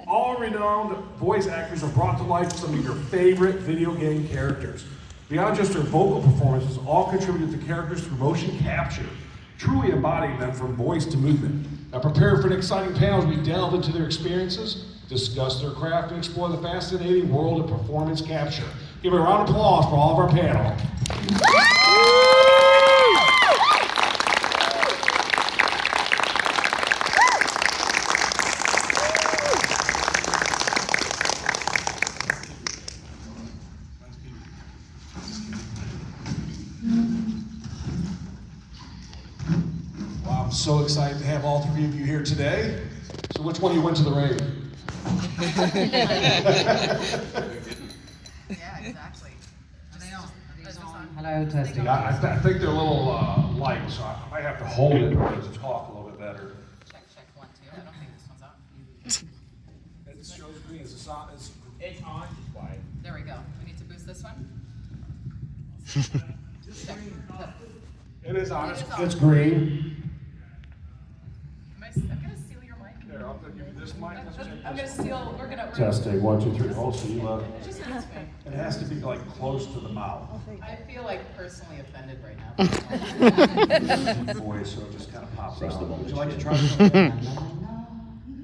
All renowned voice actors have brought to life some of your favorite video game characters. Beyond just their vocal performances, all contributed to characters through motion capture, truly embodying them from voice to movement. Now prepare for an exciting panel as we delve into their experiences, discuss their craft, and explore the fascinating world of performance capture. Give a round of applause for all of our panel. Wow, I'm so excited to have all three of you here today. So which one of you went to the rave? Yeah, exactly. Are they on? Hello, testing. I think they're a little light, so I might have to hold it in order to talk a little bit better. Check, 1, 2. I don't think this one's on. It shows green. Is this on? It's on. Quiet. There we go. We need to boost this one. Check. It is on. It is on. It's green. I'm gonna steal your mic. Here, I'm gonna give you this mic. Let's check I'm this gonna steal. We're gonna. Testing, 1, 2, 3. Oh, see, look. Just ask me. It has to be like close to the mouth. I feel like personally offended right now. Voice, so it just kind of pops out. the Would you like to try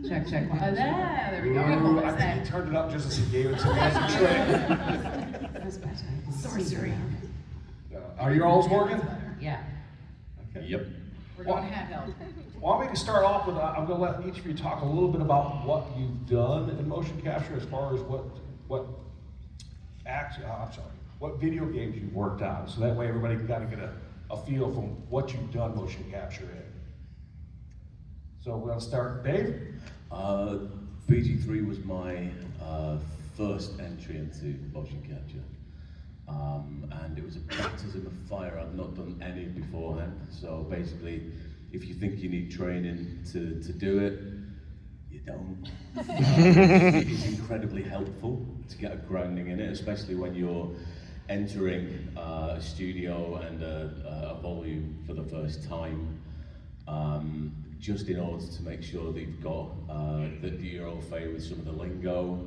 Check. There we go. Ooh, I think he turned it up just as he gave it to me as a trick. That's better. Sorcery. Are your alls working? Yeah. Okay. Yep. We're going handheld. Well, I'm going to start off with, I'm going to let each of you talk a little bit about what you've done in motion capture as far as what video games you've worked on. So that way everybody can kind of get a feel from what you've done motion capture in. So we're going to start, Dave? BG3 was my first entry into motion capture. And it was a baptism of fire. I'd not done any beforehand. So basically, if you think you need training to do it, you don't. It is incredibly helpful to get a grounding in it, especially when you're entering a studio and a volume for the first time. Just in order to make sure that you've got that you're au fait with some of the lingo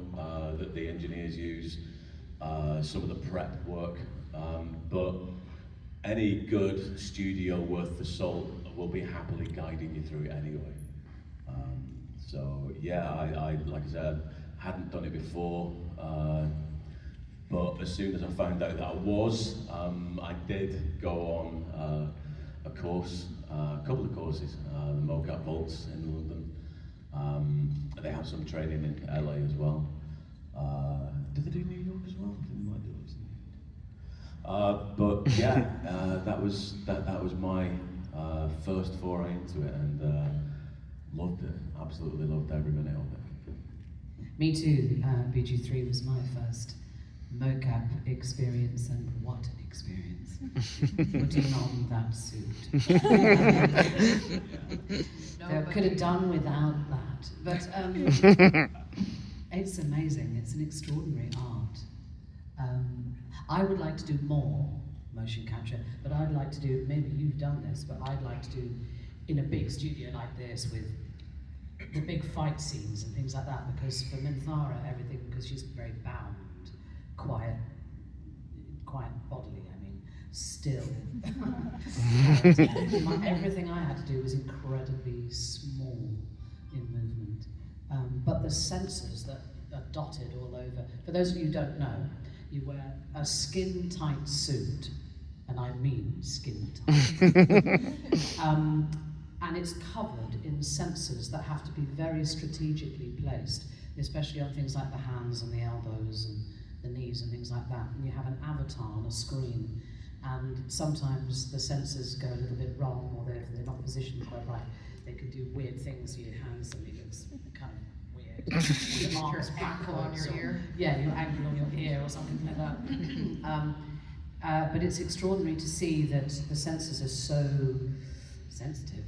that the engineers use, some of the prep work, but any good studio worth the salt will be happily guiding you through it anyway. So yeah, I like I said, hadn't done it before, but as soon as I found out that I was, I did go on a course, a couple of courses, the Mocap Vaults in London. They have some training in LA as well. Do they do New York as well? They might do it. But yeah, that was my first foray into it, and loved it. Absolutely loved every minute of it. Me too. BG3 was my first mocap experience, and what an experience. Putting on that suit. Could have done without that. But it's amazing. It's an extraordinary art. I would like to do more motion capture, but I'd like to do, maybe you've done this, but I'd like to do in a big studio like this with the big fight scenes and things like that, because for Minthara, everything, because she's very bound, quiet bodily, I mean, still. Everything I had to do was incredibly small in movement. But the sensors that are dotted all over, for those of you who don't know, you wear a skin-tight suit, and I mean skin-tight. And it's covered in sensors that have to be very strategically placed, especially on things like the hands and the elbows and the knees and things like that. And you have an avatar on a screen, and sometimes the sensors go a little bit wrong, or they're not positioned quite right. They can do weird things to your hands, and it's kind of weird. Your arms backwards on your ear. Yeah, your angle on your ear or something like that. But it's extraordinary to see that the sensors are so sensitive.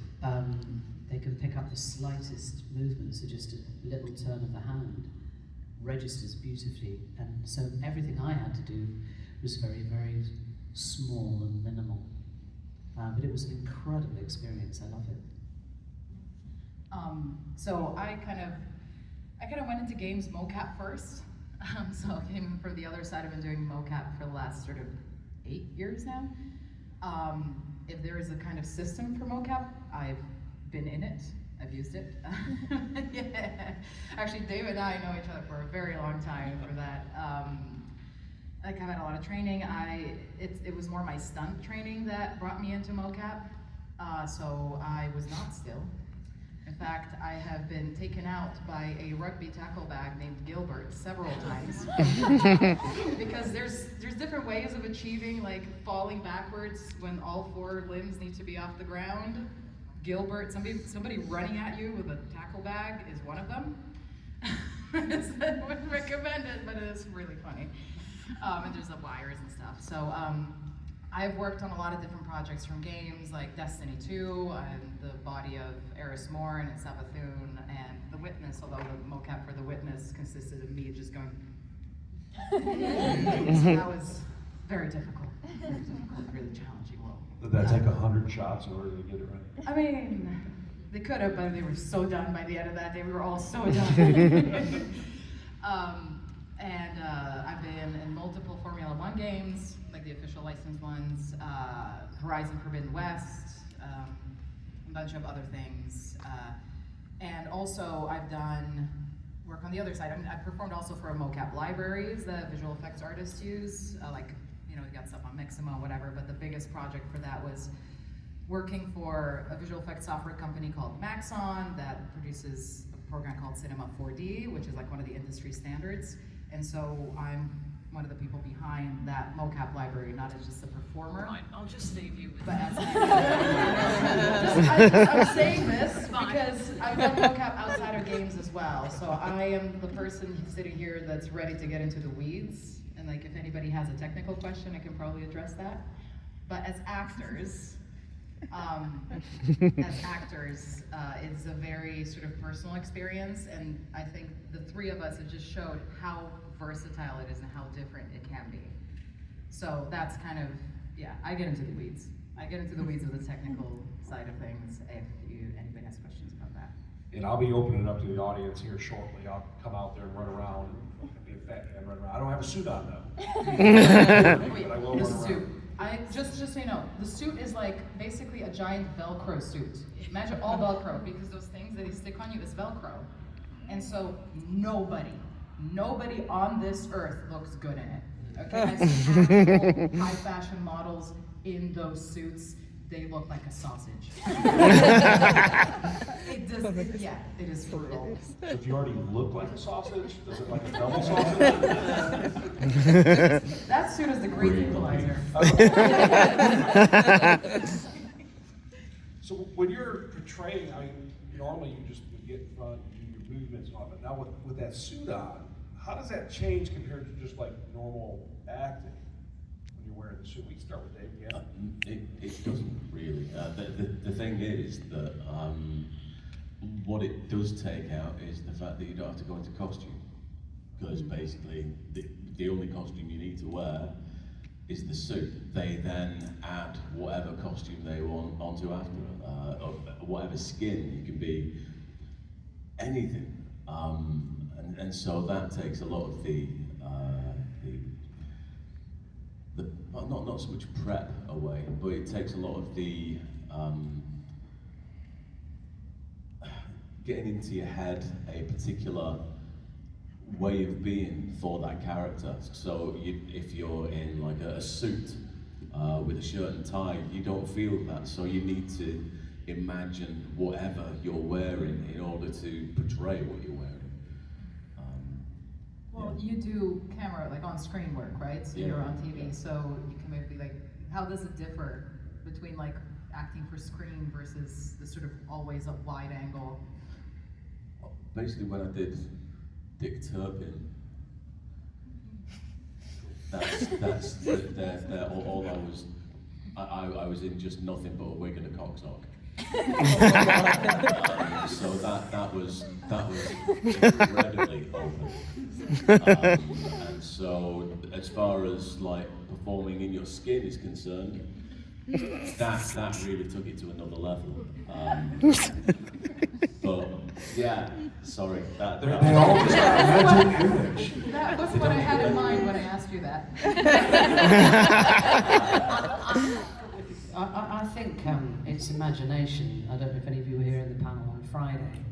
They can pick up the slightest movement, so just a little turn of the hand registers beautifully. And so everything I had to do was very, very small and minimal. But it was an incredible experience. I love it. So I kind kind of went into games mocap first. So I came from the other side. I've been doing mocap for the last sort of 8 years now. If there is a kind of system for mocap, I've been in it. I've used it. Yeah. Actually, David and I know each other for a very long time for that. Like I've had a lot of training. It was more my stunt training that brought me into mocap. So I was not still. In fact, I have been taken out by a rugby tackle bag named Gilbert several times. Because there's different ways of achieving like falling backwards when all 4 limbs need to be off the ground. Gilbert, somebody running at you with a tackle bag is one of them. I wouldn't recommend it, but it is really funny. And there's the wires and stuff. So I've worked on a lot of different projects from games like Destiny 2, and the body of Eris Morn and Savathun, and The Witness, although the mocap for The Witness consisted of me just going. So that was very difficult, really challenging role. Did that take 100 shots in order to get it right? I mean, they could have, but they were so done by the end of that day. We were all so done. I've been in multiple Formula One games, like the official licensed ones, Horizon Forbidden West, a bunch of other things. And also I've done work on the other side. I mean, I've performed also for mocap libraries that visual effects artists use, like, you know, we got stuff on Mixamo, whatever, but the biggest project for that was working for a visual effects software company called Maxon that produces a program called Cinema 4D, which is like one of the industry standards. And so I'm one of the people behind that mocap library, not as just a performer. Fine, I'll just save you. But as I'm saying this because I've done mocap outside of games as well. So I am the person sitting here that's ready to get into the weeds. And like if anybody has a technical question, I can probably address that. But as actors, it's a very sort of personal experience, and I think the 3 of us have just showed how versatile it is and how different it can be. So that's kind of, yeah, I get into the weeds. I get into the weeds of the technical side of things if anybody has questions about that. And I'll be opening it up to the audience here shortly. I'll come out there and run around and be a fat man run around. I don't have a suit on though. But I will This run suit. around. Just so you know, the suit is like basically a giant Velcro suit. Imagine all Velcro, because those things that they stick on you is Velcro. And so nobody on this earth looks good in it. Okay, I've seen actual high fashion models in those suits. They look like a sausage. It is brutal. So if you already look like a sausage, does it like a double sausage? That suit is the great equalizer. So when you're portraying, I mean, normally you just would get in front and do your movements on it. Now with that suit on, how does that change compared to just like normal acting when you're wearing the suit? We can start with Dave again. It doesn't really. The thing is that what it does take out is the fact that you don't have to go into costume. Because basically, the only costume you need to wear is the suit. They then add whatever costume they want onto after, or whatever skin. It can be anything. And so that takes a lot of not so much prep away, but it takes a lot of the getting into your head a particular way of being for that character. So if you're in like a suit with a shirt and tie, you don't feel that. So you need to imagine whatever you're wearing in order to portray what you're wearing. Well, you do camera, like on-screen work, right? So you're on TV, so you can maybe like, how does it differ between like acting for screen versus the sort of always a wide angle? Basically, when I did Dick Turpin, all I was in just nothing but a wig and a cocksock. So that was incredibly open. And so as far as like performing in your skin is concerned, that really took it to another level. But yeah, sorry. They all just got a mental image. That was what I had in mind when I asked you that. I think it's imagination. I don't know if any of you were here in the panel on Friday.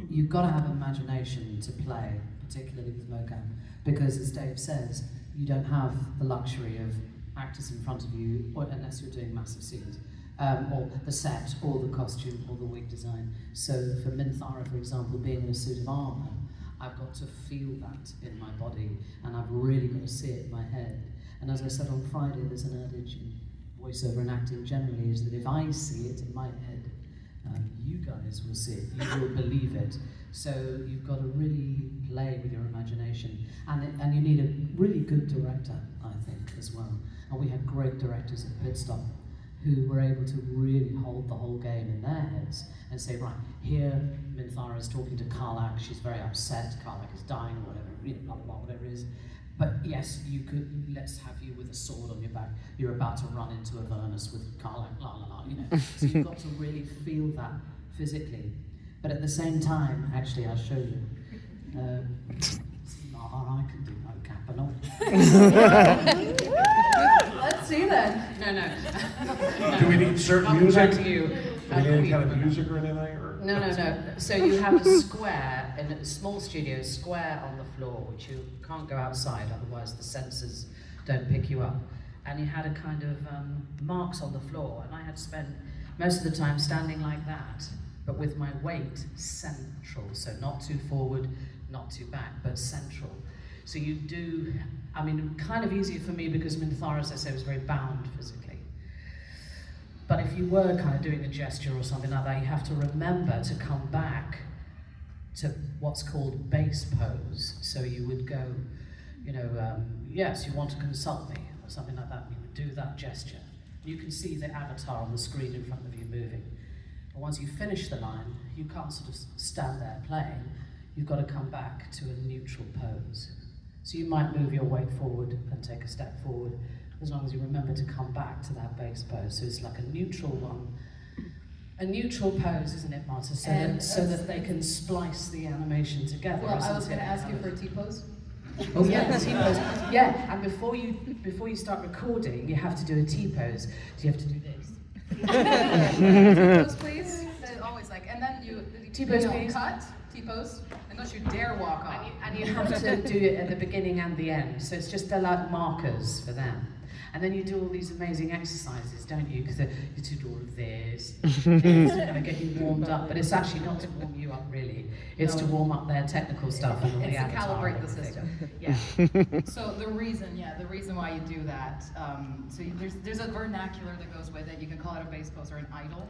You've got to have imagination to play, particularly with mocap, because as Dave says, you don't have the luxury of actors in front of you, or unless you're doing massive scenes, or the set, or the costume, or the wig design. So for Minthara, for example, being in a suit of armour, I've got to feel that in my body, and I've really got to see it in my head. And as I said on Friday, there's an adage in voiceover and acting generally, is that if I see it in my head, you guys will see it, you will believe it. So you've got to really play with your imagination. And you need a really good director, I think, as well. And we had great directors at Pitstop who were able to really hold the whole game in their heads and say, right, here Minthara is talking to Karlach, she's very upset, Karlach is dying or whatever, you know, blah, blah, blah, whatever it is. But yes, you could, let's have you with a sword on your back. You're about to run into Avernus with Karlach, la la la, you know. So you've got to really feel that physically. But at the same time, actually, I'll show you. I can do mocap and all. Let's see then. No. Do we need certain I'll come music? back to you. Do we need any kind of music or anything? Or? No. So you have a square, in a small studio, square on the floor, which you can't go outside, otherwise the sensors don't pick you up. And you had a kind of marks on the floor, and I had spent most of the time standing like that, but with my weight central, so not too forward, not too back, but central. So you do, I mean, kind of easier for me because Minthara, as I say, was very bound physically. But if you were kind of doing a gesture or something like that, you have to remember to come back to what's called base pose. So you would go, you know, yes, you want to consult me, or something like that, and you would do that gesture. You can see the avatar on the screen in front of you moving. But once you finish the line, you can't sort of stand there playing. You've got to come back to a neutral pose. So you might move your weight forward and take a step forward, as long as you remember to come back to that base pose. So it's like a neutral one. A neutral pose, isn't it, Marta? So that they can splice the animation together. Well, I was going to ask you for a T-pose. Oh yeah, the T-pose. Yeah, and before you start recording, you have to do a T-pose. So you have to do this. T-pose, please. They're always like, and then you T-pose, you please. cut, T-pose, and don't you dare walk off. And you have to do it at the beginning and the end. So it's just they're like markers for them. And then you do all these amazing exercises, don't you? Because you do all of this to kind of get you warmed up. But it's actually not to warm you up, really. It's to warm up their technical stuff and all the It's to avatar calibrate and the everything. system. Yeah. So the reason why you do that, there's a vernacular that goes with it. You can call it a base pose or an idle.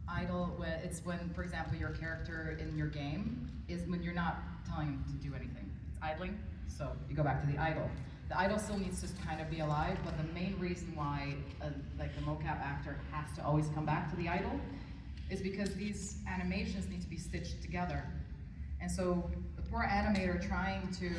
Idle, it's when, for example, your character in your game is when you're not telling him to do anything. It's idling. So you go back to the idle. The idol still needs to kind of be alive, but the main reason why like a mocap actor has to always come back to the idol is because these animations need to be stitched together. And so the poor animator trying to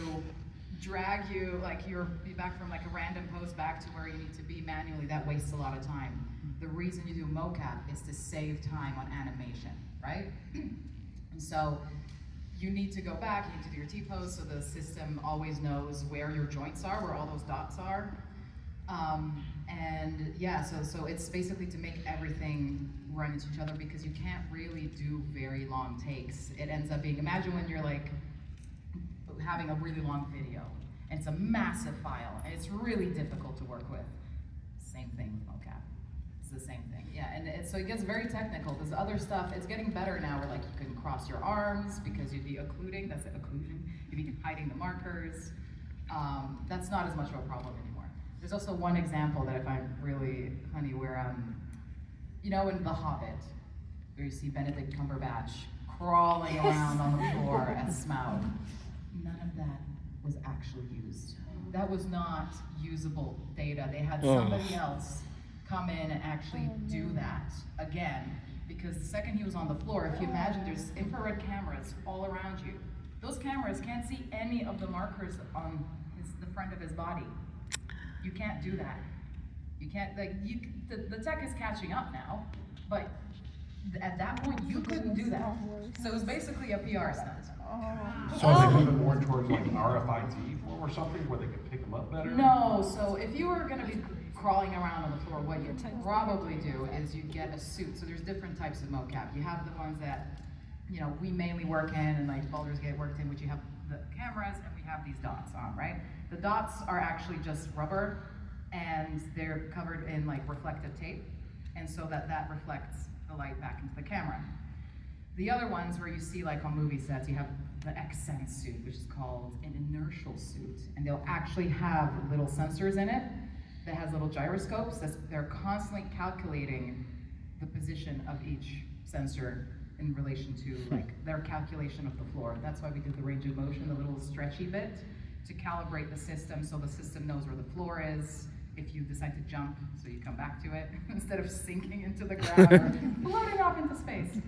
drag you, like be back from like a random pose back to where you need to be manually, that wastes a lot of time. The reason you do mocap is to save time on animation, right? And so you need to go back, you need to do your T-pose so the system always knows where your joints are, where all those dots are. And yeah, so it's basically to make everything run into each other because you can't really do very long takes. It ends up being, imagine when you're like having a really long video and it's a massive file and it's really difficult to work with. Same thing with mocap. It's the same thing, yeah, and so it gets very technical. There's other stuff, it's getting better now where like you can cross your arms because you'd be occluding, that's it, occlusion. You'd be hiding the markers. That's not as much of a problem anymore. There's also one example that I find really funny where, you know in The Hobbit, where you see Benedict Cumberbatch crawling around on the floor as Smaug. None of that was actually used. That was not usable data. They had somebody else come in and actually do that again, because the second he was on the floor, if you imagine there's infrared cameras all around you, those cameras can't see any of the markers on the front of his body. You can't do that. You can't, like, the tech is catching up now, But at that point, you couldn't do that. So it was basically a PR stunt. So are they moving more towards like RFID form or something where they can pick them up better? No, so if you were gonna be crawling around on the floor, what you probably do is you get a suit. So there's different types of mocap. You have the ones that, you know, we mainly work in, and like Baldur's Gate worked in, which you have the cameras and we have these dots on, right? The dots are actually just rubber, and they're covered in like reflective tape, and so that reflects the light back into the camera. The other ones where you see like on movie sets, you have the X-Sense suit, which is called an inertial suit, and they'll actually have little sensors in it that has little gyroscopes that they're constantly calculating the position of each sensor in relation to like their calculation of the floor. That's why we did the range of motion, the little stretchy bit, to calibrate the system so the system knows where the floor is. If you decide to jump, so you come back to it instead of sinking into the ground or floating off into space.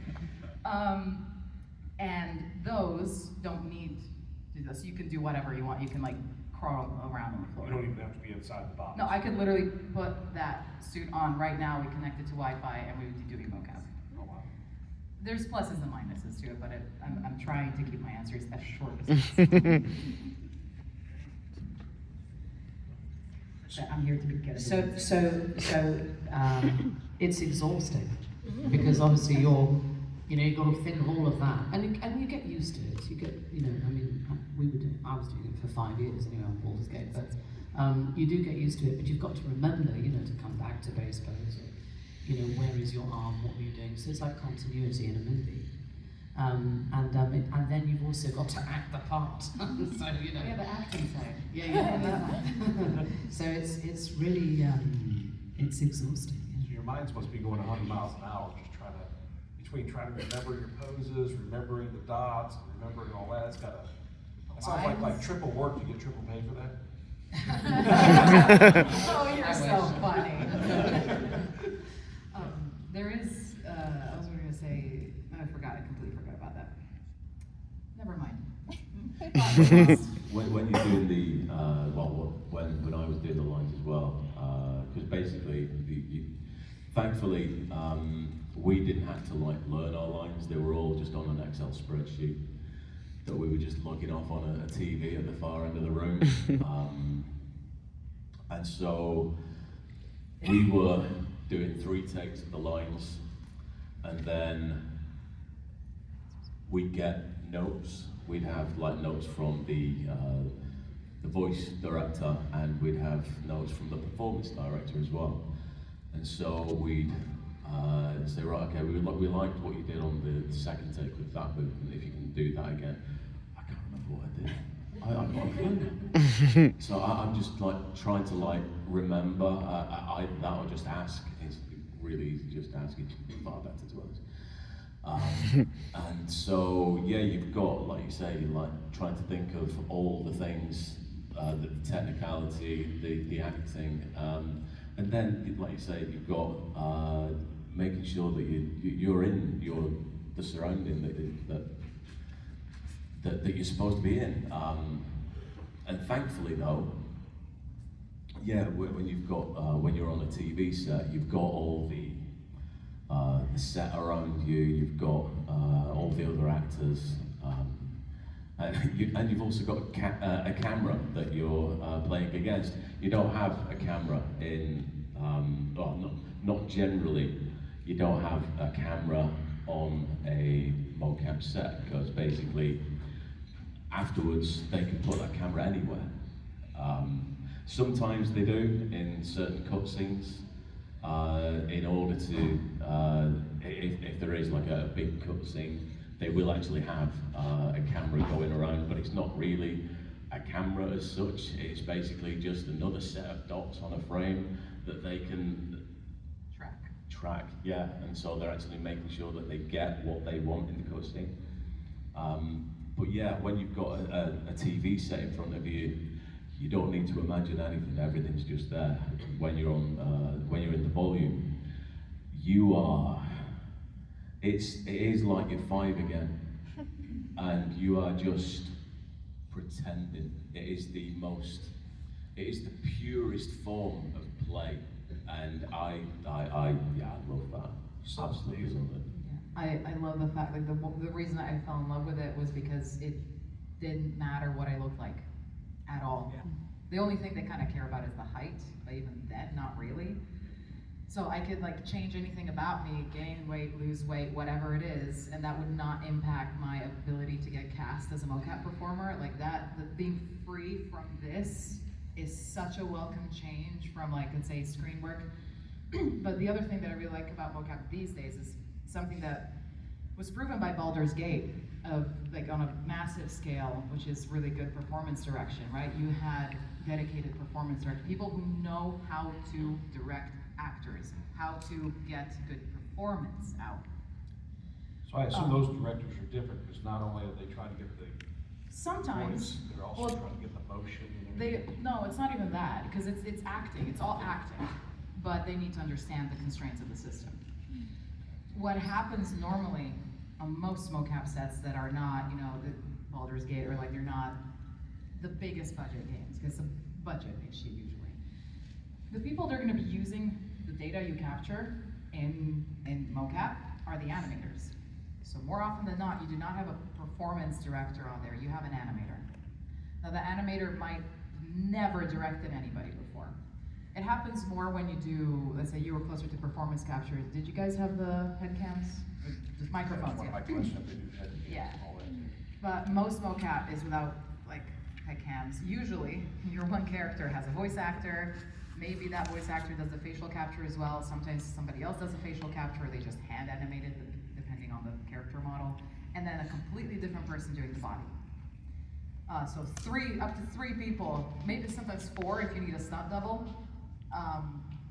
And those don't need to do this. So you can do whatever you want. You can like crawl around on the floor. You don't even have to be inside the box. No, I could literally put that suit on right now. We connect it to Wi-Fi, and we would be doing mocap. Oh, wow. There's pluses and minuses to it, but I'm trying to keep my answers as short as possible. I'm here to be good. So it's exhausting because obviously you've got to think of all of that, and you get used to it. You get, I mean, I was doing it for 5 years anyway on Baldur's Gate, but you do get used to it. But you've got to remember, to come back to base pose. Where is your arm? What are you doing? So it's like continuity in a movie. And then you've also got to act the part. So Yeah, the acting side. Yeah. So it's really it's exhausting. So your mind must be going 100 miles an hour, just trying to remember your poses, remembering the dots, remembering all that. That sounds like triple work. You get triple pay for that? Oh, you're so funny. There is, I was going to say, I completely forgot about that. Never mind. When you're doing the, when I was doing the lines as well, because basically, thankfully, we didn't have to learn our lines. They were all just on an Excel spreadsheet that we were just logging off on a TV at the far end of the room. And so we were doing 3 takes of the lines, and then we'd get notes. We'd have notes from the voice director, and we'd have notes from the performance director as well. And so we'd say, right, okay, we liked what you did on the second take with that movement. If you can do that again, I can't remember what I did. I've got a clue. So I'm just trying to remember. That or just ask. It's really easy just to ask. It's far better to ask. And so you've got, like you say, trying to think of all the things, the technicality, the acting, and then, like you say, you've got making sure that you're in the surrounding that you're supposed to be in. And thankfully, though, when you've got when you're on a TV set, you've got all the set around you. You've got all the other actors, and you've also got a camera that you're playing against. You don't have a camera in, not generally. You don't have a camera on a mocap set, because basically afterwards they can put that camera anywhere. Sometimes they do in certain cutscenes, in order to, if there is a big cutscene, they will actually have a camera going around, but it's not really a camera as such. It's basically just another set of dots on a frame that they can track, and so they're actually making sure that they get what they want in the cutscene. But when you've got a TV set in front of you, you don't need to imagine anything. Everything's just there. When you're in the volume, it is like you're 5 again, and you are just pretending. It is the purest form of play, and I love that. subsidies on it. I love the fact, like the reason I fell in love with it was because it didn't matter what I looked like at all. Yeah. The only thing they kind of care about is the height, but even then, not really. So I could like change anything about me, gain weight, lose weight, whatever it is, and that would not impact my ability to get cast as a mocap performer. Like that, being free from this is such a welcome change from like, let's say, screen work. But the other thing that I really like about mocap these days is something that was proven by Baldur's Gate, of like on a massive scale, which is really good performance direction, right? You had dedicated performance directors, people who know how to direct actors, how to get good performance out. So I assume those directors are different, because not only are they trying to get the Sometimes, voice, they're also well, trying to get the motion. And everything. no, it's not even that, because it's acting, it's all acting, but they need to understand the constraints of the system. What happens normally on most mocap sets that are not, you know, the Baldur's Gate, or like they're not the biggest budget games, because it's a budget issue usually. The people that are going to be using the data you capture in mocap are the animators. So more often than not, you do not have a performance director on there, you have an animator. Now the animator might never directed anybody before. It happens more when you do, let's say you were closer to performance capture. Did you guys have the head cams? Or just microphones? That's one of my Yeah. questions. They do head and Yeah. all that too. But most mocap is without like head cams. Usually, your one character has a voice actor. Maybe that voice actor does the facial capture as well. Sometimes somebody else does the facial capture, or they just hand animate it, depending on the character model. And then a completely different person doing the body. So up to three people, maybe sometimes four if you need a stunt double.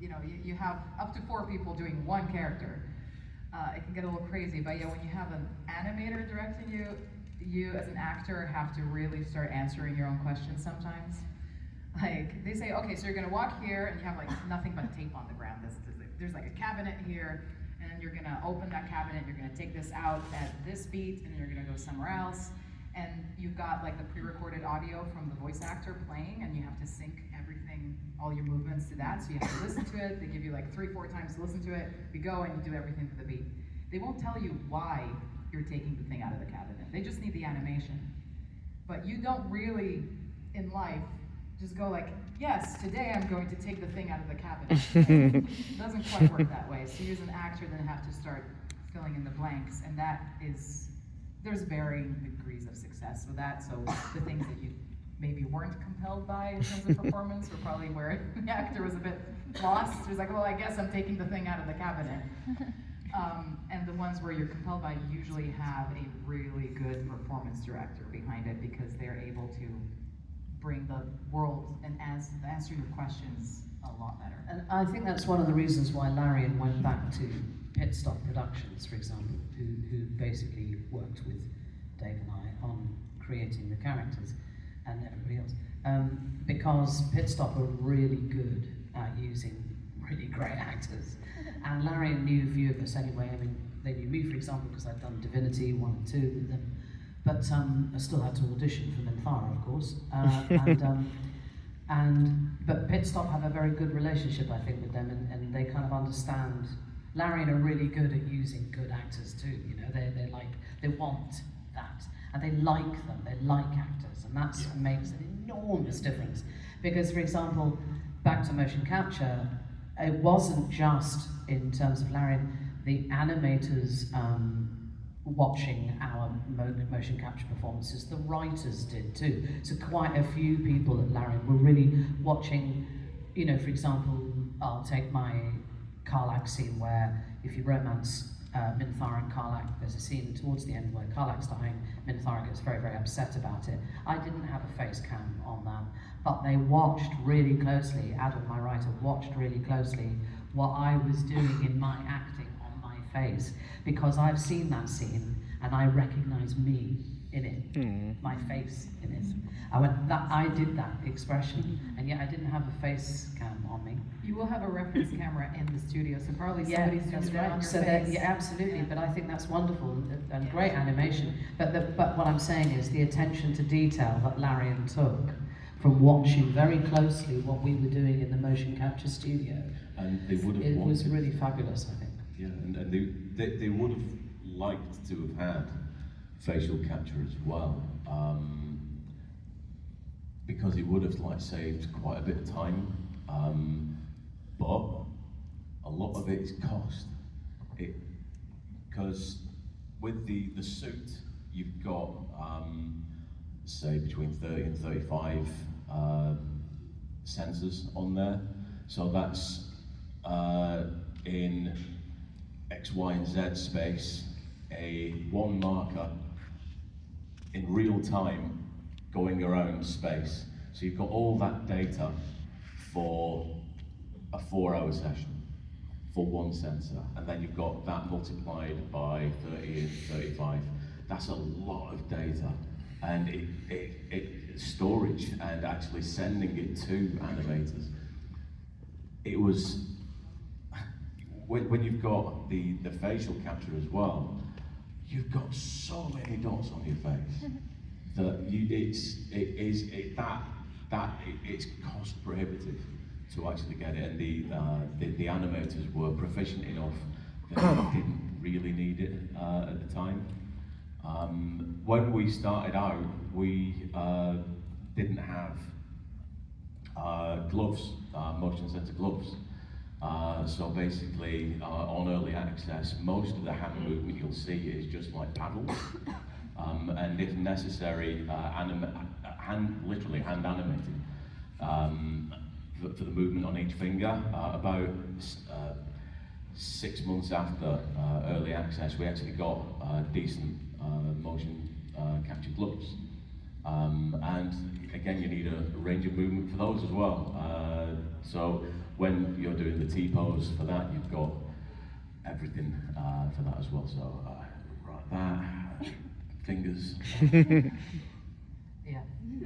You know, you have up to 4 people doing one character. It can get a little crazy, but yeah, when you have an animator directing you, you as an actor have to really start answering your own questions sometimes. Like, they say, okay, so you're gonna walk here, and you have like nothing but tape on the ground. There's like a cabinet here, and you're gonna open that cabinet, you're gonna take this out at this beat, and you're gonna go somewhere else. And you've got like the pre-recorded audio from the voice actor playing, and you have to sync everything, all your movements to that, so you have to listen to it. They give you like 3-4 times to listen to it. You go and you do everything to the beat. They won't tell you why you're taking the thing out of the cabinet. They just need the animation. But you don't really, in life, just go like, yes, today I'm going to take the thing out of the cabinet. It doesn't quite work that way. So you as an actor then have to start filling in the blanks, and that is, there's varying degrees of success with that. So the things that you maybe weren't compelled by in terms of performance were probably where the actor was a bit lost. He was like, well, I guess I'm taking the thing out of the cabinet. And the ones where you're compelled by usually have a really good performance director behind it, because they're able to bring the world and answer your questions a lot better. And I think that's one of the reasons why Larian went back to Pit Stop Productions, for example, who basically worked with Dave and I on creating the characters and everybody else. Because Pit Stop are really good at using really great actors. And Larian knew a few of us anyway. I mean, they knew me, for example, because I'd done Divinity 1 and 2 with them. But I still had to audition for Minthara, of course. But Pit Stop have a very good relationship, I think, with them, and they kind of understand. Larian are really good at using good actors too. You know, they want that, and they like them. They like actors, and that makes an enormous difference. Because, for example, back to motion capture, it wasn't just in terms of Larian. The animators watching our motion capture performances, the writers did too. So quite a few people at Larian were really watching, you know, for example, I'll take my Karlak scene where if you romance Minthara and Karlak, there's a scene towards the end where Karlak's dying, Minthara gets very, very upset about it. I didn't have a face cam on that, but they watched really closely, Adam, my writer, watched really closely what I was doing in my acting on my face, because I've seen that scene and I recognize me in it, my face in it. I did that expression, and yet I didn't have a face cam on me. You will have a reference camera in the studio, so probably somebody's that's zoomed in right. on your So face. yeah, absolutely. Yeah. But I think that's wonderful and great animation. But what I'm saying is the attention to detail that Larian took from watching very closely what we were doing in the motion capture studio. And they would have It was wanted, really fabulous, I think. Yeah, and they would have liked to have had facial capture as well, because it would have like saved quite a bit of time, but a lot of it is cost. Because with the suit, you've got say between 30 and 35 sensors on there, so that's in X, Y, and Z space, one marker in real time going around space. So you've got all that data for a 4-hour session for one sensor, and then you've got that multiplied by 30 and 35. That's a lot of data, and storage and actually sending it to animators. It was, when you've got the facial capture as well, you've got so many dots on your face that it's cost prohibitive to actually get it, and the animators were proficient enough that they didn't really need it at the time. When we started out, we didn't have gloves, motion sensor gloves. So basically, on early access, most of the hand movement you'll see is just like paddles, and if necessary, literally hand animated for the movement on each finger. About 6 months after early access, we actually got decent motion capture gloves. And again, you need a range of movement for those as well. So when you're doing the T-pose for that, you've got everything for that as well. So right there, fingers. Yeah,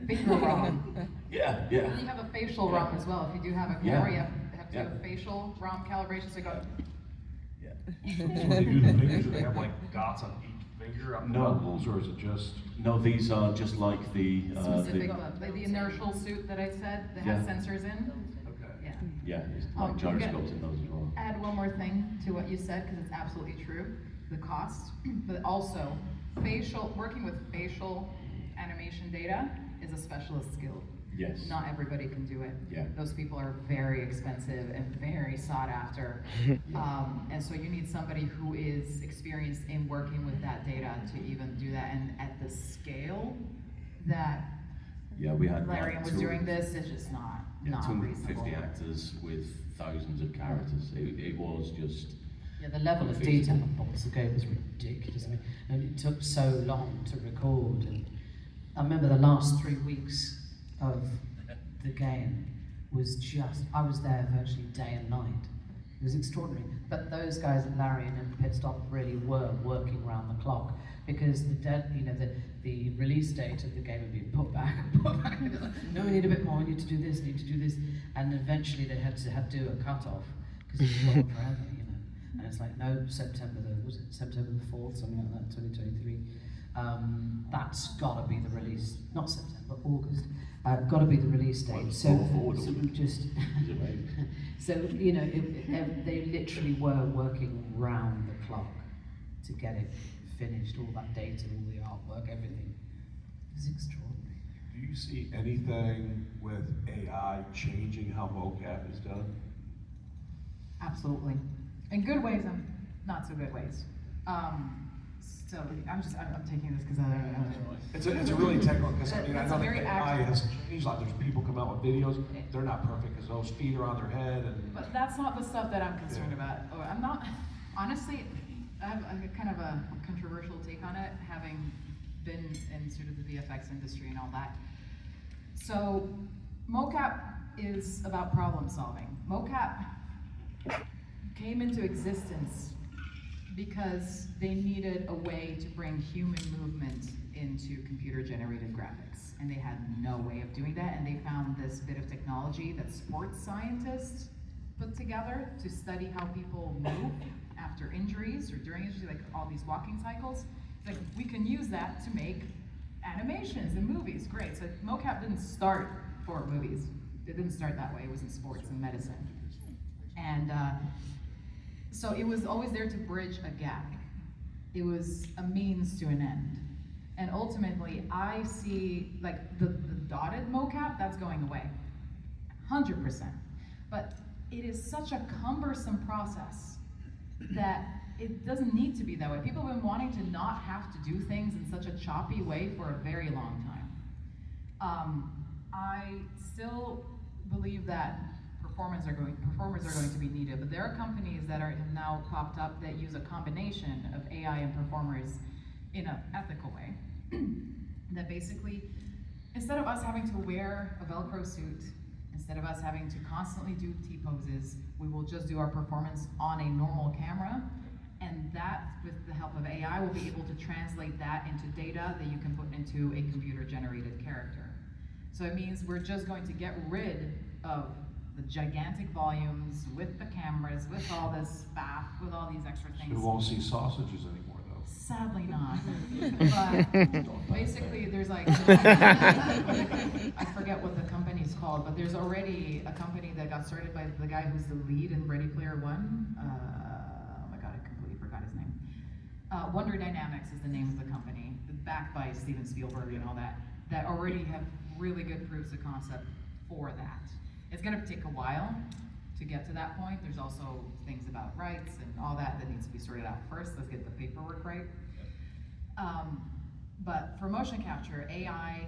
finger ROM. Yeah. And you have a facial ROM as well. If you do have a camera, you have to Yeah. do a facial ROM calibration. So you go. Yeah. So when they do the fingers, do they have like dots on each finger on the knuckles, or is it just? No, these are just like the Specific, like the inertial suit that I said that has sensors in. Okay. Yeah. yeah, it's like gyroscopes in those as well. Add one more thing to what you said, because it's absolutely true, the cost, but also working with facial animation data is a specialist skill. Yes. Not everybody can do it. Yeah. Those people are very expensive and very sought after. And so you need somebody who is experienced in working with that data to even do that. And at the scale that we had Larian was doing this, it's just not 250 reasonable. actors with thousands of characters. It was just. Yeah, the level of detail on Baldur was ridiculous. I mean, and it took so long to record. And I remember the last 3 weeks of the game was just, I was there virtually day and night. It was extraordinary. But those guys at Larian and Pit Stop really were working around the clock, because the release date of the game had been put back. No, we need a bit more, we need to do this, and eventually they had to do a cut-off, because it was gone forever, you know. And it's like, no, September the 4th, something like that, 2023. That's got to be the release, not September, August. Got to be the release date. So we just, so you know, they literally were working round the clock to get it finished. All that data, all the artwork, everything. It was extraordinary. Do you see anything with AI changing how mocap is done? Absolutely. In good ways and not so good ways. So I'm taking this because It's a really technical, because I mean, I It's know a that very AI has changed, like there's people come out with videos, they're not perfect because those feet are on their head and. But that's not the stuff that I'm concerned about. Or I'm not, honestly, I have a kind of a controversial take on it, having been in sort of the VFX industry and all that. So, mocap is about problem solving. Mocap came into existence because they needed a way to bring human movement into computer-generated graphics. And they had no way of doing that, and they found this bit of technology that sports scientists put together to study how people move after injuries or during injuries, like all these walking cycles. It's like, we can use that to make animations and movies. Great. So mocap didn't start for movies. It didn't start that way. It was in sports and medicine. And So it was always there to bridge a gap. It was a means to an end. And ultimately, I see like the dotted mocap, that's going away, 100%. But it is such a cumbersome process that it doesn't need to be that way. People have been wanting to not have to do things in such a choppy way for a very long time. I still believe that performers are going to be needed, but there are companies that have now popped up that use a combination of AI and performers in an ethical way. That basically, instead of us having to wear a Velcro suit, instead of us having to constantly do T-poses, we will just do our performance on a normal camera, and that, with the help of AI, will be able to translate that into data that you can put into a computer-generated character. So it means we're just going to get rid of the gigantic volumes with the cameras, with all this faff, with all these extra things. We won't see sausages anymore, though. Sadly not. But basically, there's like, I forget what the company's called, but there's already a company that got started by the guy who's the lead in Ready Player One. Oh my God, I completely forgot his name. Wonder Dynamics is the name of the company, backed by Steven Spielberg and all that, that already have really good proofs of concept for that. It's gonna take a while to get to that point. There's also things about rights and all that that needs to be sorted out first. Let's get the paperwork right. But for motion capture, AI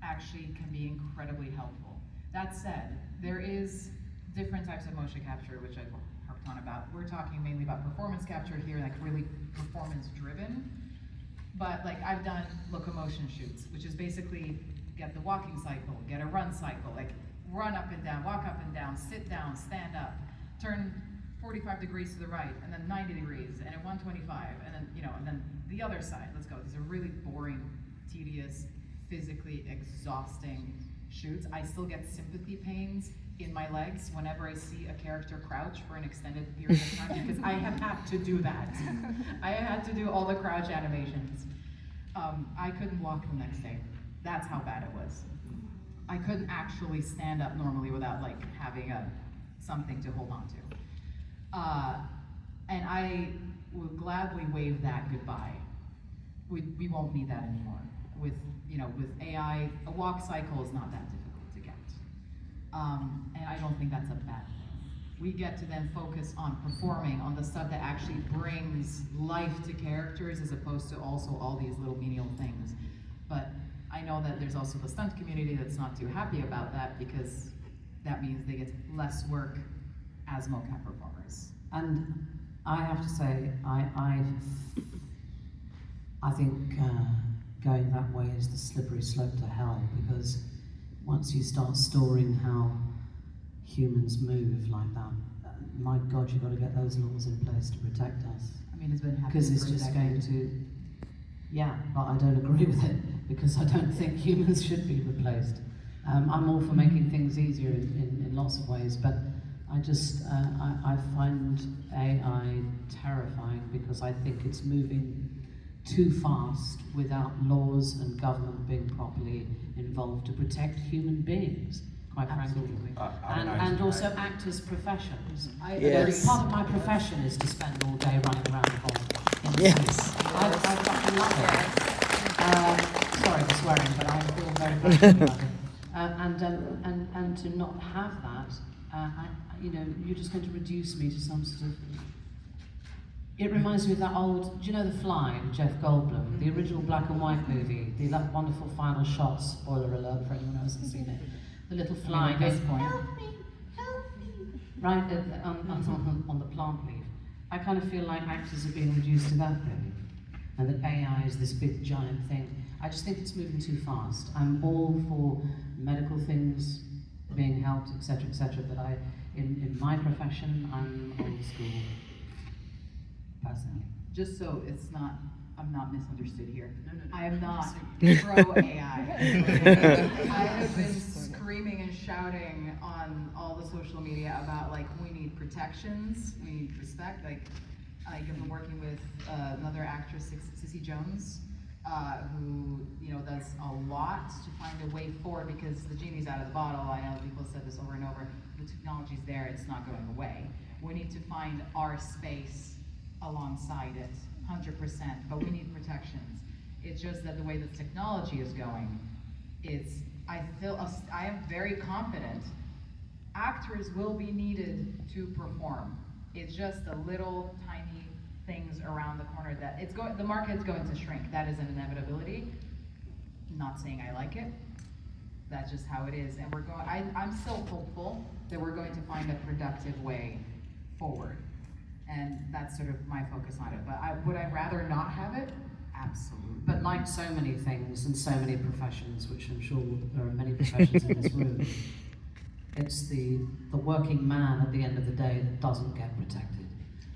actually can be incredibly helpful. That said, there is different types of motion capture, which I've harped on about. We're talking mainly about performance capture here, like really performance driven. But like I've done locomotion shoots, which is basically get the walking cycle, get a run cycle, like run up and down, walk up and down, sit down, stand up, turn 45 degrees to the right, and then 90 degrees, and at 125, and then, and then the other side, let's go. These are really boring, tedious, physically exhausting shoots. I still get sympathy pains in my legs whenever I see a character crouch for an extended period of time, because I have had to do that. I had to do all the crouch animations. I couldn't walk the next day. That's how bad it was. I couldn't actually stand up normally without like having something to hold on to. And I would gladly wave that goodbye. We won't need that anymore. With AI, a walk cycle is not that difficult to get. And I don't think that's a bad thing. We get to then focus on performing, on the stuff that actually brings life to characters, as opposed to also all these little menial things. But I know that there's also the stunt community that's not too happy about that, because that means they get less work as mocap performers. And I have to say, I think going that way is the slippery slope to hell, because once you start storing how humans move like that, my God, you've got to get those laws in place to protect us. I mean, it's been happening because it's for a just decade. going to, yeah, but I don't agree with it, because I don't think humans should be replaced. I'm all for making things easier in lots of ways, but I just, I find AI terrifying, because I think it's moving too fast without laws and government being properly involved to protect human beings, quite frankly. And also actors' professions. Yes. Part of my profession is to spend all day running around the hall. Yes. I fucking love it. Sorry for swearing, but I feel very passionate about it. And to not have that, you're just going to reduce me to some sort of. It reminds me of that old, do you know The Fly, Jeff Goldblum, the original black and white movie, the wonderful final shot, spoiler alert for anyone else who's seen it. The little fly goes, help me, right on the plant leaf. I kind of feel like actors are being reduced to that thing, and that AI is this big giant thing. I just think it's moving too fast. I'm all for medical things being helped, etc., but in my profession, I'm old school. Personally. Just so I'm not misunderstood here. No. I am not pro AI. I have been screaming and shouting on all the social media about like we need protections, we need respect. Like I've been working with another actress, Cissy Jones, who does was a lot to find a way forward because the genie's out of the bottle. I know people said this over and over. The technology's there, it's not going away. We need to find our space alongside it, 100%, but we need protections. It's just that the way the technology is going, I am very confident actors will be needed to perform. It's just the little tiny things around the corner that the market's going to shrink. That is an inevitability. Not saying I like it. That's just how it is. And I'm still hopeful that we're going to find a productive way forward. And that's sort of my focus on it. But would I rather not have it? Absolutely. But like so many things and so many professions, which I'm sure there are many professions in this room, it's the working man at the end of the day that doesn't get protected.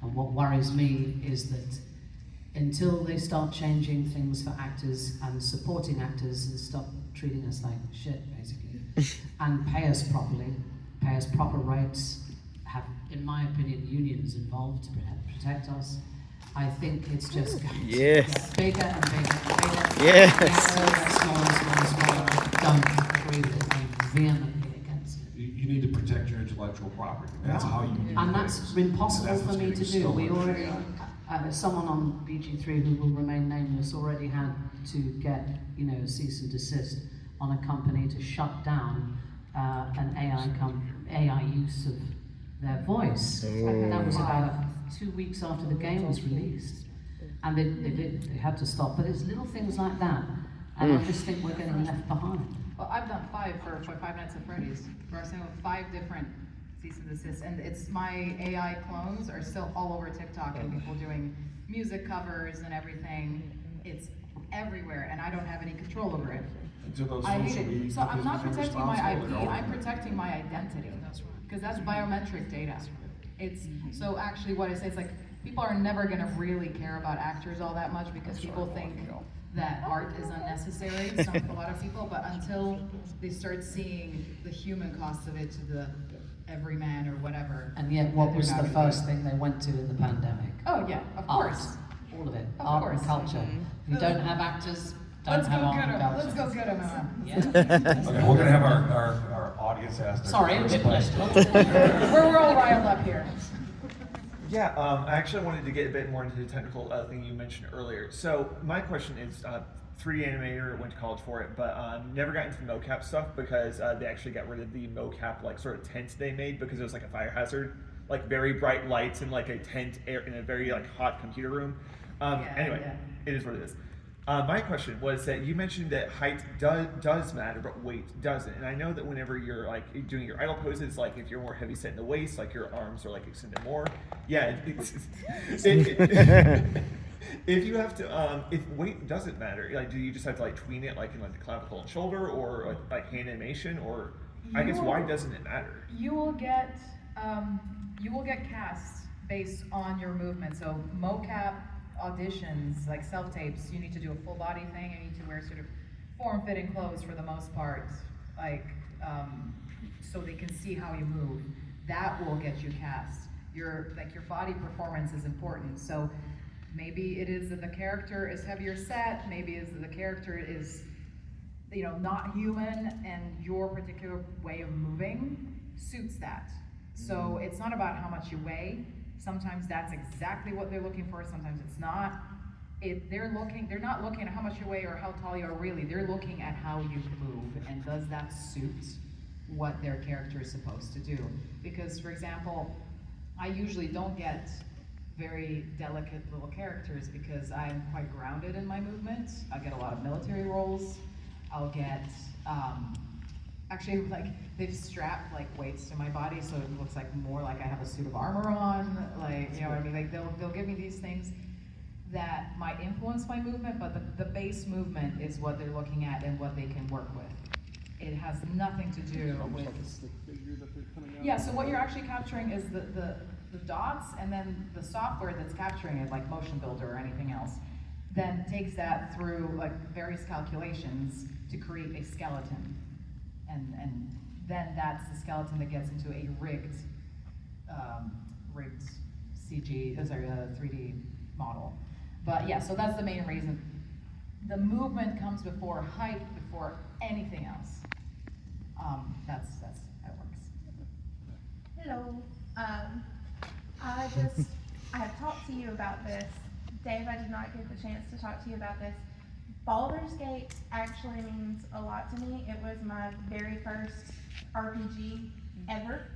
And what worries me is that until they start changing things for actors and supporting actors and stop treating us like shit, basically, and pay us properly, pay us proper rates, have, in my opinion, unions involved to protect us, I think it's just going to get bigger and bigger and bigger. Yes. Smaller and smaller. Don't agree with it. I'm vehemently against it. You need to protect your intellectual property. That's how you do And things. that's impossible And that's for what's me getting to do. stolen We from already, AI. someone on BG3 who will remain nameless already had to get, a cease and desist on a company to shut down an AI use of their voice. And that was about 2 weeks after the game was released. And they had to stop. But it's little things like that. And I just think we're getting left behind. Well, I've done 5 for Five Nights at Freddy's. For us, 5 different cease and desists, and my AI clones are still all over TikTok and people doing music covers and everything. It's everywhere, and I don't have any control over it. I hate it. So I'm not protecting my IP. I'm protecting my identity because that's biometric data. So actually what I say is like people are never going to really care about actors all that much because people think that art is unnecessary, a lot of people, but until they start seeing the human cost of it to the everyman or whatever. And yet, what was the first thing they went to in the pandemic? Oh yeah, of course. All of it. Of Art course. and culture. If you don't have actors, don't Let's have go art get and him. culture. Let's go get him. Okay, we're gonna have our audience ask their Sorry, first bit question. We're all riled up here. Yeah, I actually wanted to get a bit more into the technical thing you mentioned earlier. So my question is, 3D animator, went to college for it, but never got into the mocap stuff because they actually got rid of the mocap sort of tent they made because it was like a fire hazard, like very bright lights and like a tent in a very hot computer room. Anyway, it is what it is. My question was that you mentioned that height does matter, but weight doesn't. And I know that whenever you're doing your idle poses, if you're more heavy set in the waist, your arms are extended more. Yeah. If you have to, if weight doesn't matter, do you just have to tween it in the clavicle and shoulder, or hand animation, or I guess why doesn't it matter? You will get cast based on your movement. So mocap auditions, like self-tapes, you need to do a full body thing. You need to wear sort of form-fitting clothes for the most part, so they can see how you move. That will get you cast. Your body performance is important. So maybe it is that the character is heavier set. Maybe it's that the character is, not human, and your particular way of moving suits that. So it's not about how much you weigh. Sometimes that's exactly what they're looking for. Sometimes it's not. They're not looking at how much you weigh or how tall you are really. They're looking at how you move, and does that suit what their character is supposed to do? Because, for example, I usually don't get very delicate little characters because I'm quite grounded in my movement. I get a lot of military roles. I'll get, actually, they've strapped weights to my body, so it looks more like I have a suit of armor on. You know what I mean? They'll give me these things that might influence my movement, but the base movement is what they're looking at and what they can work with. It has nothing to do with. Yeah. So what you're actually capturing is the dots, and then the software that's capturing it, like Motion Builder or anything else, then takes that through various calculations to create a skeleton. And then that's the skeleton that gets into a rigged CG, 3D model. But yeah, so that's the main reason. the movement comes before height, before anything else. That's how it works. Hello. I have talked to you about this. Dave, I did not get the chance to talk to you about this. Baldur's Gate actually means a lot to me. It was my very first RPG ever.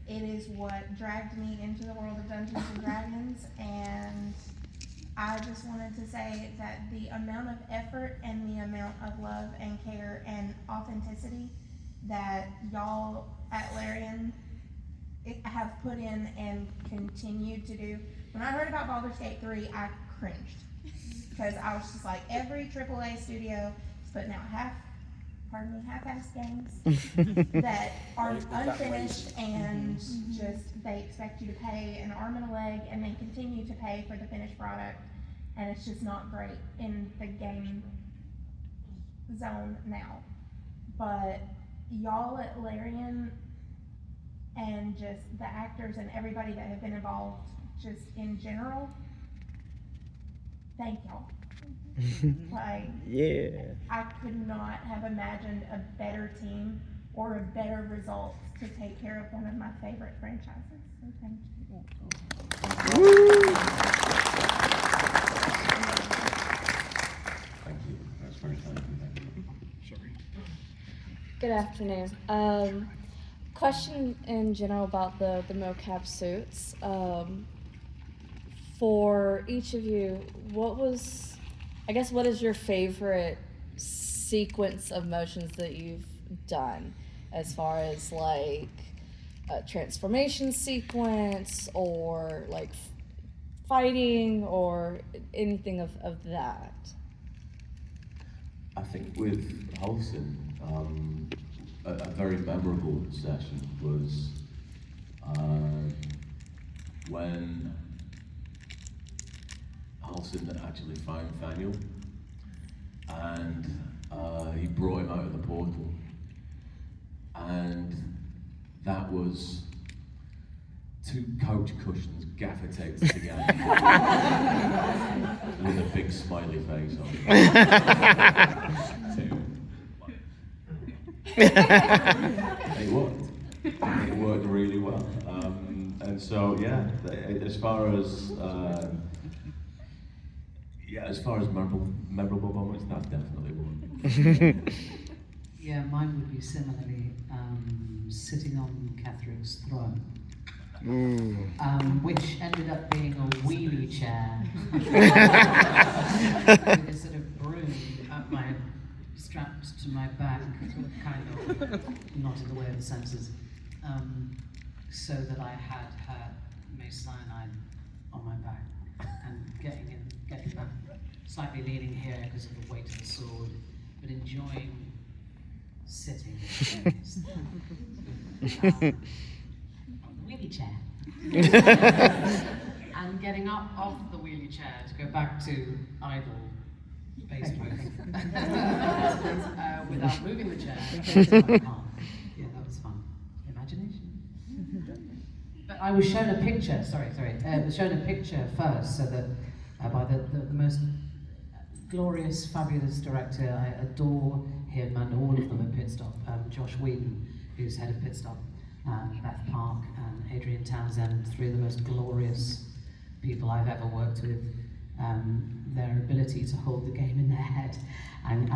It is what dragged me into the world of Dungeons and Dragons, and I just wanted to say that the amount of effort and the amount of love and care and authenticity that y'all at Larian have put in and continue to do. When I heard about Baldur's Gate 3, I cringed. Because I was just like, every AAA studio is putting out half-assed games that are unfinished and just, they expect you to pay an arm and a leg and then continue to pay for the finished product. And it's just not great in the game zone now. But y'all at Larian and just the actors and everybody that have been involved just in general, thank y'all. Like, Yeah. I could not have imagined a better team or a better result to take care of one of my favorite franchises. So thank you. Woo. Thank you. That's very kind. Thank you. Sorry. Good afternoon. Question in general about the mocap suits. For each of you, what is your favorite sequence of motions that you've done, as far as like a transformation sequence or like fighting or anything of that? I think with Halsin, a very memorable session was when Halsin actually found Daniel, and he brought him out of the portal, and that was 2 couch cushions gaffer taped together with a big smiley face on it. It worked. It worked really well. And so, yeah, as far as memorable moments, that's definitely one. Yeah, mine would be similarly sitting on Catherine's throne, which ended up being a wheelie chair with a sort of broom strapped to my back, kind of not in the way of the senses, so that I had her mace cyanide on my back and getting back, slightly leaning here because of the weight of the sword, but enjoying sitting on the wheelie chair and getting up off the wheelie chair to go back to idle base move without moving the chair. Yeah, that was fun. Imagination. But I was shown a picture. I was shown a picture first, so that by the most glorious, fabulous director. I adore him and all of them at Pit Stop. Josh Whedon, who's head of Pit Stop, Beth Park, and Adrian Townsend, 3 of the most glorious people I've ever worked with. Their ability to hold the game in their head, and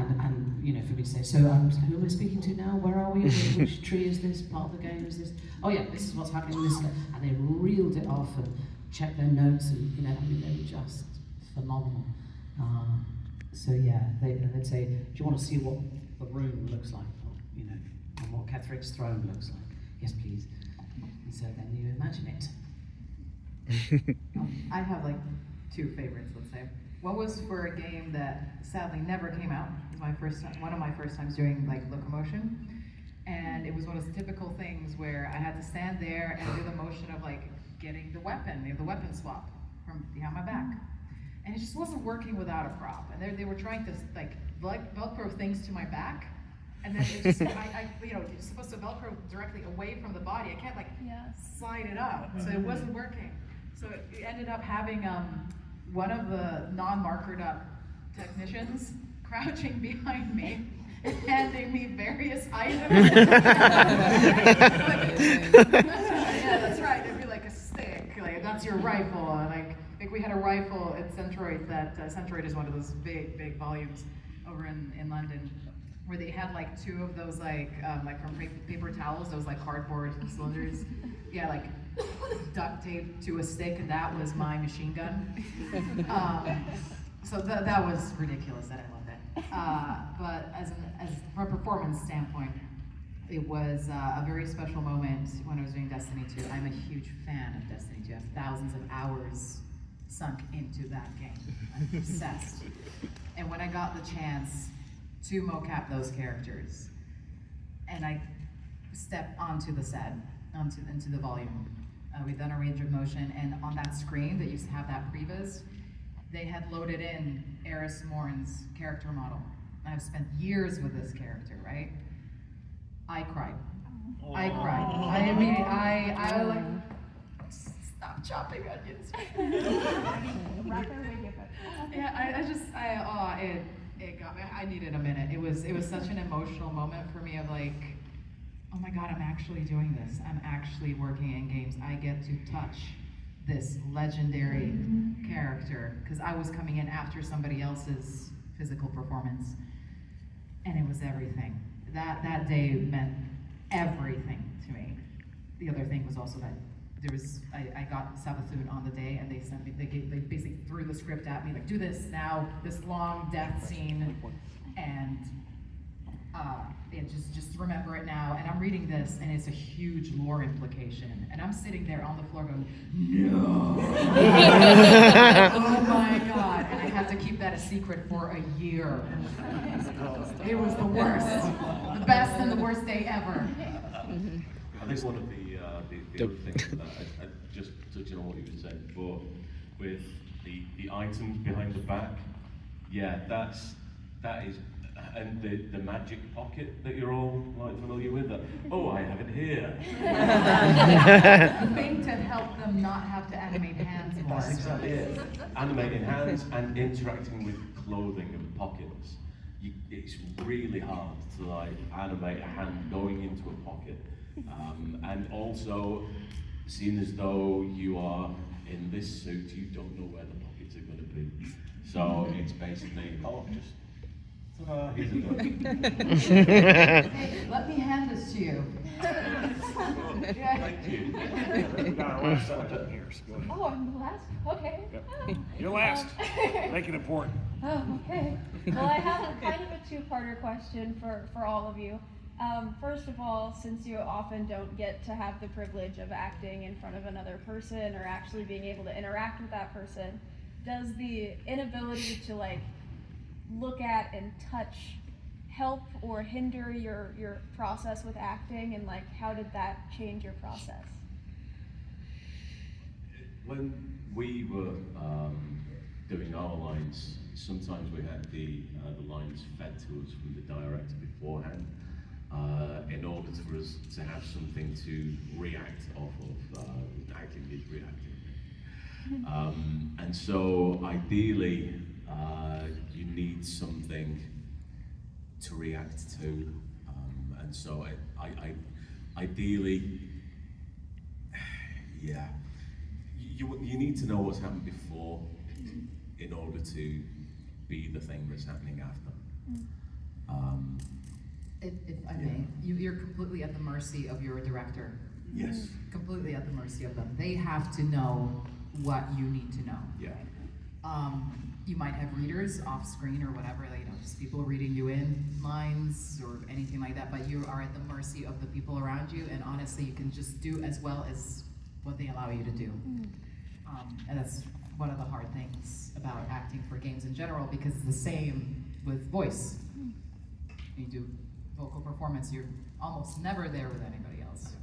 you know, for me to say, so who am I speaking to now? Where are we? Which tree is this? Part of the game is this? Oh yeah, this is what's happening in this. And they reeled it off and checked their notes, and you know, I mean, they were just phenomenal. So yeah, they'd say, do you want to see what the room looks like, or, you know, and what Catherine's throne looks like? Yes, please. And so then you imagine it. I have like 2 favorites, let's say. One was for a game that sadly never came out. It was one of my first times doing like locomotion. And it was one of those typical things where I had to stand there and do the motion of like getting the weapon swap from behind my back. And it just wasn't working without a prop. And they were trying to like Velcro things to my back. And then it just, you know, you're supposed to Velcro directly away from the body. I can't like slide it up. So it wasn't working. So it ended up having one of the non-markered up technicians crouching behind me and handing me various items. Yeah, that's right. It'd be like a stick. Like, that's your rifle. And like we had a rifle at Centroid that Centroid is one of those big volumes over in London, where they had like two of those like from paper towels, those like cardboard cylinders. Yeah, like duct tape to a stick, and that was my machine gun. So that was ridiculous, and I loved it. But from a performance standpoint, it was a very special moment when I was doing Destiny 2. I'm a huge fan of Destiny 2. I have thousands of hours sunk into that game. I'm obsessed. And when I got the chance to mocap those characters, and I stepped onto the set, into the volume, we've done a range of motion, and on that screen that used to have that previs, they had loaded in Eris Morn's character model. I've spent years with this character, right? I cried. I cried. I like, stop chopping onions. Yeah, it got me. I needed a minute. It was such an emotional moment for me of like, oh my God, I'm actually doing this. I'm actually working in games. I get to touch this legendary character, because I was coming in after somebody else's physical performance, and it was everything. That day meant everything to me. The other thing was also that I got Sabathun on the day, and they sent me, they basically threw the script at me, like, do this now, this long death scene, and just remember it now. And I'm reading this, and it's a huge lore implication, and I'm sitting there on the floor going, no! Oh my God! And I had to keep that a secret for a year. It was the worst, the best and the worst day ever. I think one of the other things that I just touching on what you were saying before, with the items behind the back, yeah, that is, and the magic pocket that you're all like familiar with. That, oh, I have it here. The thing to help them not have to animate hands more. That's exactly it. Animating hands and interacting with clothing and pockets. It's really hard to like animate a hand going into a pocket. And also, seeing as though you are in this suit, you don't know where the pockets are going to be. So it's basically, oh, just, ta-da, here's a gun. Hey, let me hand this to you. Thank you. We got our last subject here, so go ahead. Oh, I'm the last? Okay. Yep. You're last. Make it important. Oh, okay. Well, I have kind of a two-parter question for all of you. First of all, since you often don't get to have the privilege of acting in front of another person or actually being able to interact with that person, does the inability to like look at and touch help or hinder your process with acting, and like how did that change your process? When we were doing our lines, sometimes we had the lines fed to us from the director beforehand, in order for us to have something to react off of. Acting is reacting. And so ideally, you need something to react to. And so I ideally, yeah, you need to know what's happened before in order to be the thing that's happening after. If I may, you're completely at the mercy of your director. Yes. Completely at the mercy of them. They have to know what you need to know. Yeah. You might have readers off screen or whatever, like, just people reading you in lines or anything like that, but you are at the mercy of the people around you, and honestly, you can just do as well as what they allow you to do. And that's one of the hard things about acting for games in general, because it's the same with voice. You do vocal performance, you're almost never there with anybody else.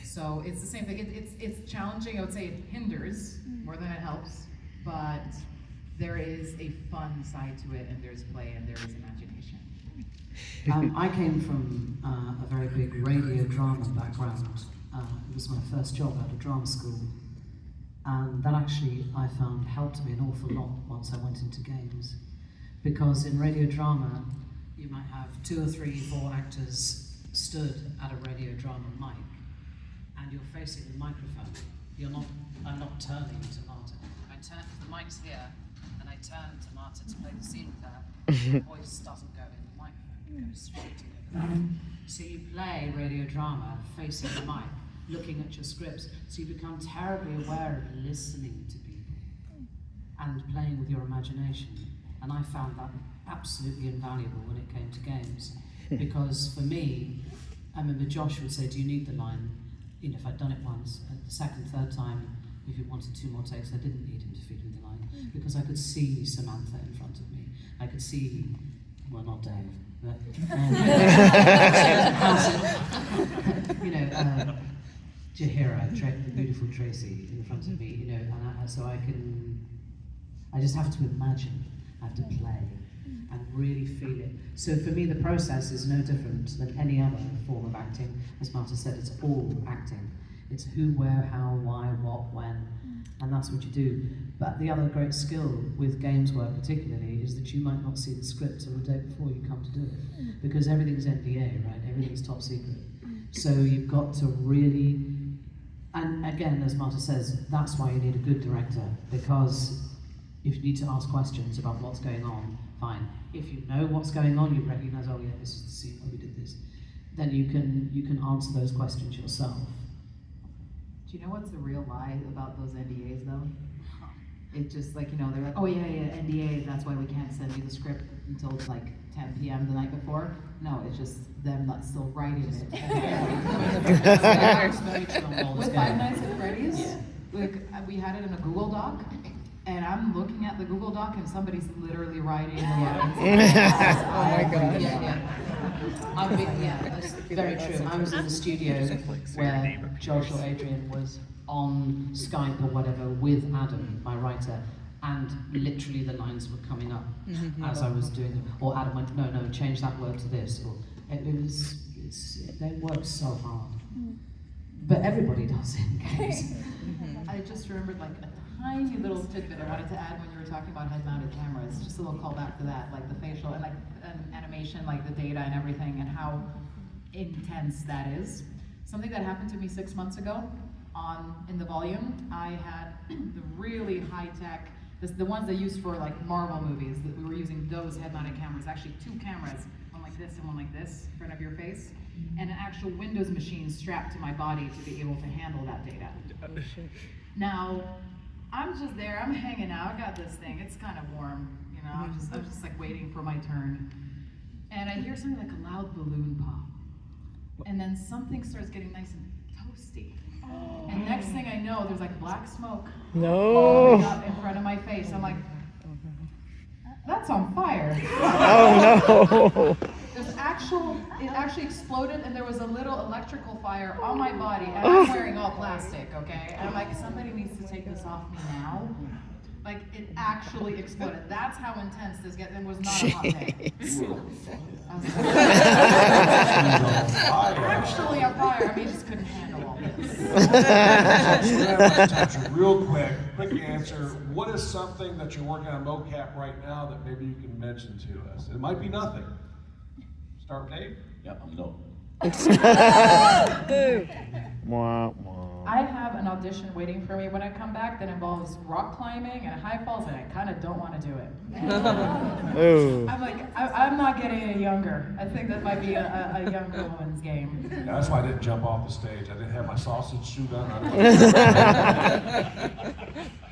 So it's the same thing. It's challenging. I would say it hinders more than it helps, but there is a fun side to it, and there's play, and there is imagination. I came from a very big radio drama background. It was my first job out of drama school, and that actually I found helped me an awful lot once I went into games, Because in radio drama, you might have 2 or 3, 4 actors stood at a radio drama mic, and you're facing the microphone. I'm not turning to Marta. The mic's here, and I turn to Marta to play the scene with her. The voice doesn't go in the microphone, it goes straight into the So you play radio drama facing the mic, looking at your scripts, so you become terribly aware of listening to people and playing with your imagination. And I found that absolutely invaluable when it came to games. Because for me, I remember Josh would say, do you need the line? You know, if I'd done it once, the second, third time, if he wanted 2 more takes, I didn't need him to feed me the line. Because I could see Samantha in front of me. I could see, well, not Dave, but Halsin, you know, Jahira, the beautiful Tracy in front of me, you know, and so I just have to imagine, I have to play and really feel it. So for me, the process is no different than any other form of acting. As Marta said, it's all acting. It's who, where, how, why, what, when, and that's what you do. But the other great skill with games work particularly is that you might not see the script till the day before you come to do it. Because everything's NDA, right? Everything's top secret. So you've got to really, and again, as Marta says, that's why you need a good director, because if you need to ask questions about what's going on, fine. If you know what's going on, you recognize, oh yeah, this is the scene where we did this, then you can answer those questions yourself. Do you know what's the real lie about those NDAs though? It's just like, you know, they're like, oh yeah, NDA, that's why we can't send you the script until like 10 p.m. the night before. No, it's just them not still writing it. With Five Nights at Freddy's, like, we had it in a Google Doc, and I'm looking at the Google Doc and somebody's literally writing the lines. Oh my God. That's very true. I was in the studio where Josh or Adrian was on Skype or whatever with Adam, my writer, and literally the lines were coming up as I was doing them. Or Adam went, no, change that word to this. Or they work so hard. But everybody does in games. I just remembered like a tiny little tidbit I wanted to add when you were talking about head-mounted cameras. Just a little callback to that, like the facial and like animation, like the data and everything, and how intense that is. Something that happened to me 6 months ago in the volume, I had the really high-tech, the ones they used for like Marvel movies, that we were using those head-mounted cameras, actually 2 cameras, one like this and one like this, in front of your face, and an actual Windows machine strapped to my body to be able to handle that data. Now, I'm just there, I'm hanging out, I got this thing, it's kind of warm, you know, I'm just like waiting for my turn. And I hear something like a loud balloon pop. And then something starts getting nice and toasty. And next thing I know, there's like black smoke blowing up in front of my face. I'm like, that's on fire. Oh no! It actually exploded, and there was a little electrical fire on my body, and I'm wearing all plastic, okay? And I'm like, somebody needs to take this off me now. Like, it actually exploded. That's how intense this gets. It was not a hot day. Actually on fire. I mean, just couldn't handle all this. Real quick answer. What is something that you're working on mocap right now that maybe you can mention to us? It might be nothing. Start with Dave? Yeah, I'm not. Wah, wah. I have an audition waiting for me when I come back that involves rock climbing and high falls, and I kind of don't want to do it. Ooh. I'm like, I'm not getting any younger. I think that might be a younger woman's game. Yeah, that's why I didn't jump off the stage. I didn't have my sausage suit on.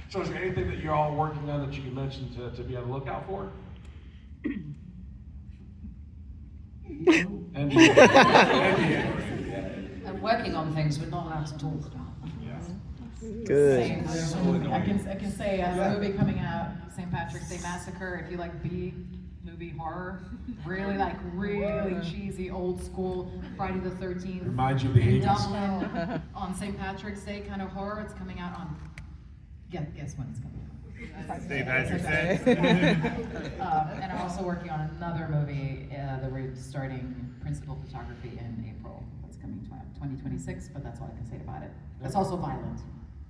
So is there anything that you're all working on that you can mention to be on the lookout for? NDA. I'm working on things we're not allowed to talk about. Good. I can say a movie coming out, St. Patrick's Day Massacre. If you like B-movie horror, really cheesy, old school Friday the 13th. Reminds you of the 80s. Dublin on St. Patrick's Day kind of horror. It's coming out on. Guess when it's coming out. St. Patrick's Day. And I'm also working on another movie that we're starting principal photography in April. That's coming 2026, but that's all I can say about it. It's also violent.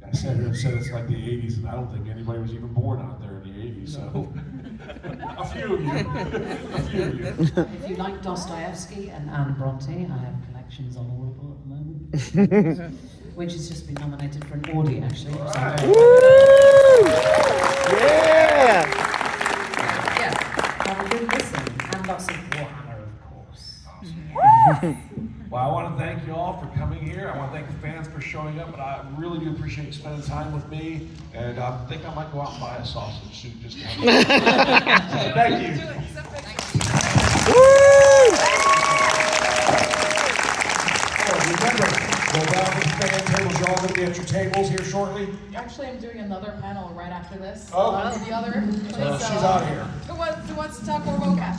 I sat here and said it's like the 80s, and I don't think anybody was even born out there in the 80s, so. A few of you. A few of you. If you like Dostoevsky and Anne Bronte, I have collections on Audible at the moment, which has just been nominated for an Audie, actually. All So- right. Yeah! Yeah, have a good listen, and lots of Warhammer, of course. Well, I want to thank you all for coming here. I want to thank the fans for showing up, but I really do appreciate you spending time with me. And I think I might go out and buy a sausage suit just to have Thank you. Oh, remember, go down to the fan tables. You're all going to be at your tables here shortly. Actually, I'm doing another panel right after this. Oh. The other place, She's out here. Who wants to talk more mocap?